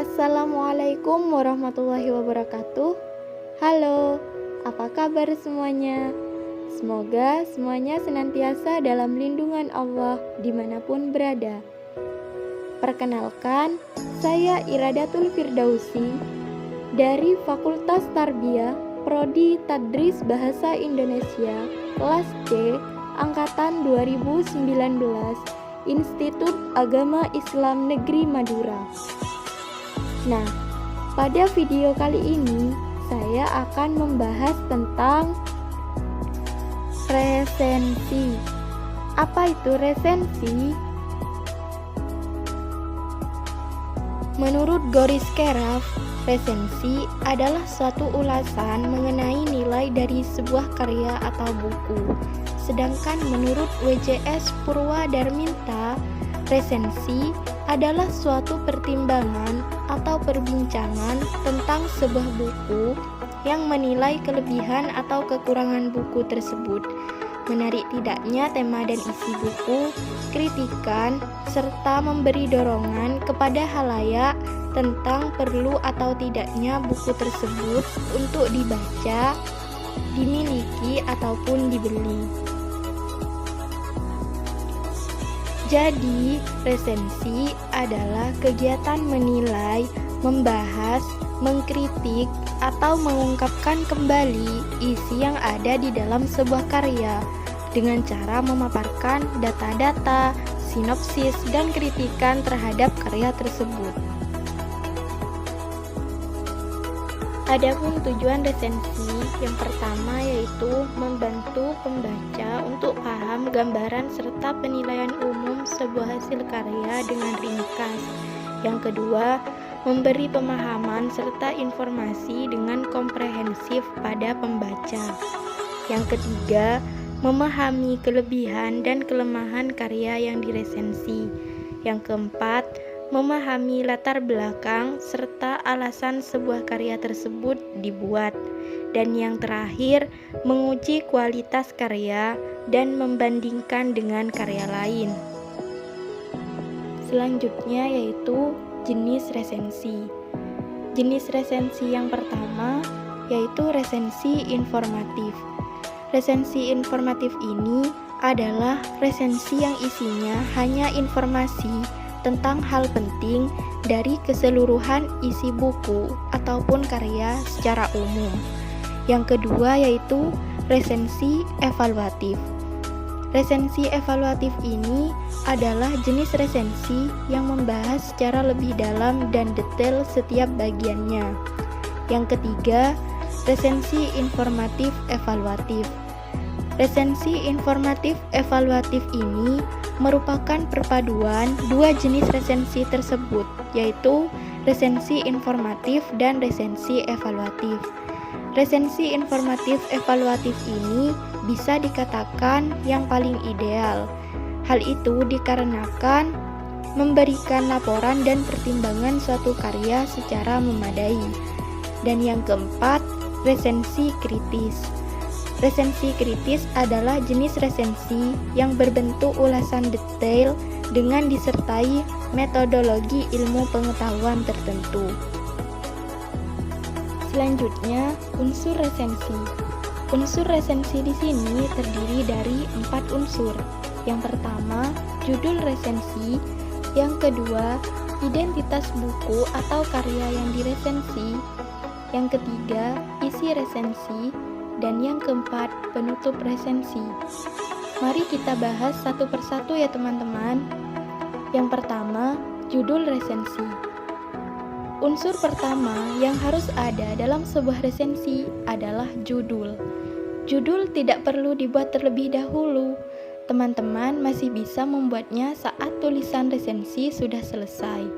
Assalamualaikum warahmatullahi wabarakatuh. Halo, apa kabar semuanya? Semoga semuanya senantiasa dalam lindungan Allah dimanapun berada. Perkenalkan, saya Iradatul Firdausi dari Fakultas Tarbiyah Prodi Tadris Bahasa Indonesia kelas C Angkatan 2019 Institut Agama Islam Negeri Madura. Nah, pada video kali ini saya akan membahas tentang resensi. Apa itu resensi? Menurut Goris Keraf, resensi adalah suatu ulasan mengenai nilai dari sebuah karya atau buku. Sedangkan menurut WJS Purwadarminta, resensi adalah suatu pertimbangan atau perbincangan tentang sebuah buku yang menilai kelebihan atau kekurangan buku tersebut, menarik tidaknya tema dan isi buku, kritikan, serta memberi dorongan kepada khalayak tentang perlu atau tidaknya buku tersebut untuk dibaca, dimiliki, ataupun dibeli. Jadi, resensi adalah kegiatan menilai, membahas, mengkritik, atau mengungkapkan kembali isi yang ada di dalam sebuah karya dengan cara memaparkan data-data, sinopsis, dan kritikan terhadap karya tersebut. Adapun tujuan resensi yang pertama yaitu membantu pembaca untuk paham gambaran serta penilaian umum sebuah hasil karya dengan ringkas. Yang kedua, memberi pemahaman serta informasi dengan komprehensif pada pembaca. Yang ketiga, memahami kelebihan dan kelemahan karya yang diresensi. Yang keempat, memahami latar belakang serta alasan sebuah karya tersebut dibuat. Dan yang terakhir, menguji kualitas karya dan membandingkan dengan karya lain. Selanjutnya yaitu jenis resensi. Jenis resensi yang pertama yaitu resensi informatif. Resensi informatif ini adalah resensi yang isinya hanya informasi tentang hal penting dari keseluruhan isi buku ataupun karya secara umum. Yang kedua yaitu resensi evaluatif. Resensi evaluatif ini adalah jenis resensi yang membahas secara lebih dalam dan detail setiap bagiannya. Yang ketiga, resensi informatif evaluatif. Resensi informatif evaluatif ini merupakan perpaduan dua jenis resensi tersebut, yaitu resensi informatif dan resensi evaluatif. Resensi informatif evaluatif ini bisa dikatakan yang paling ideal. Hal itu dikarenakan memberikan laporan dan pertimbangan suatu karya secara memadai. Dan yang keempat, resensi kritis. Resensi kritis adalah jenis resensi yang berbentuk ulasan detail dengan disertai metodologi ilmu pengetahuan tertentu. Selanjutnya, unsur resensi. Unsur resensi di sini terdiri dari 4 unsur. Yang pertama, judul resensi. Yang kedua, identitas buku atau karya yang diresensi. Yang ketiga, isi resensi. Dan yang keempat, penutup resensi. Mari kita bahas satu persatu ya teman-teman. Yang pertama, judul resensi. Unsur pertama yang harus ada dalam sebuah resensi adalah judul. Judul tidak perlu dibuat terlebih dahulu. Teman-teman masih bisa membuatnya saat tulisan resensi sudah selesai.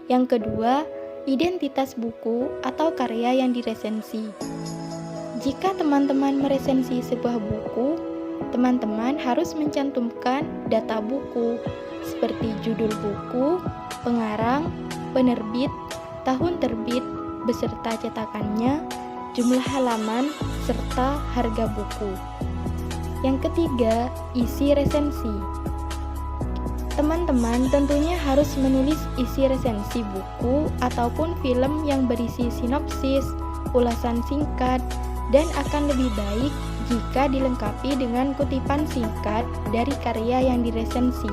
Yang kedua, identitas buku atau karya yang diresensi. Jika teman-teman meresensi sebuah buku, teman-teman harus mencantumkan data buku seperti judul buku, pengarang, penerbit, tahun terbit, beserta cetakannya, jumlah halaman, serta harga buku. Yang ketiga, isi resensi. Teman-teman tentunya harus menulis isi resensi buku ataupun film yang berisi sinopsis, ulasan singkat, dan akan lebih baik jika dilengkapi dengan kutipan singkat dari karya yang diresensi,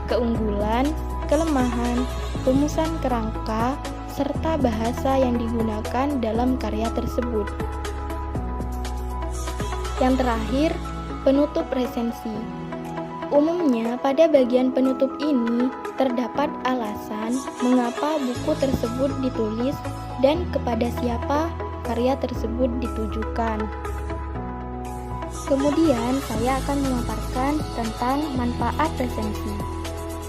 keunggulan, kelemahan, rumusan kerangka, serta bahasa yang digunakan dalam karya tersebut. Yang terakhir, penutup resensi. Umumnya pada bagian penutup ini terdapat alasan mengapa buku tersebut ditulis dan kepada siapa karya tersebut ditujukan. Kemudian saya akan memaparkan tentang manfaat resensi.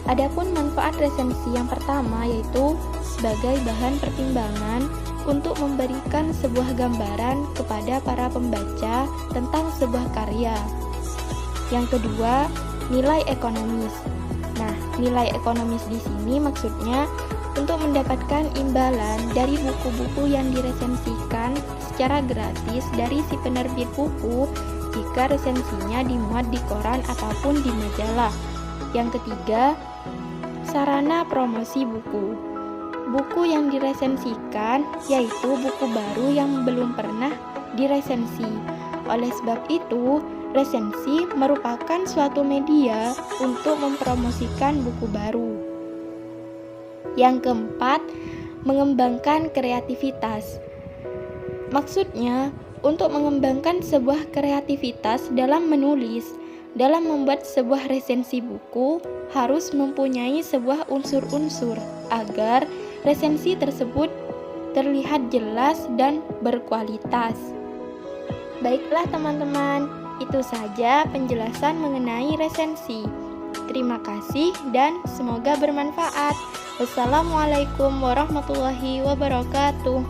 Adapun manfaat resensi yang pertama yaitu sebagai bahan pertimbangan untuk memberikan sebuah gambaran kepada para pembaca tentang sebuah karya. Yang kedua, nilai ekonomis. Nah, nilai ekonomis di sini maksudnya untuk mendapatkan imbalan dari buku-buku yang diresensikan secara gratis dari si penerbit buku jika resensinya dimuat di koran ataupun di majalah. Yang ketiga, sarana promosi buku. Buku yang diresensikan yaitu buku baru yang belum pernah diresensi. Oleh sebab itu, resensi merupakan suatu media untuk mempromosikan buku baru. Yang keempat, mengembangkan kreativitas. Maksudnya, untuk mengembangkan sebuah kreativitas dalam menulis, dalam membuat sebuah resensi buku, harus mempunyai sebuah unsur-unsur agar resensi tersebut terlihat jelas dan berkualitas. Baiklah teman-teman, itu saja penjelasan mengenai resensi. Terima kasih dan semoga bermanfaat. Wassalamualaikum warahmatullahi wabarakatuh.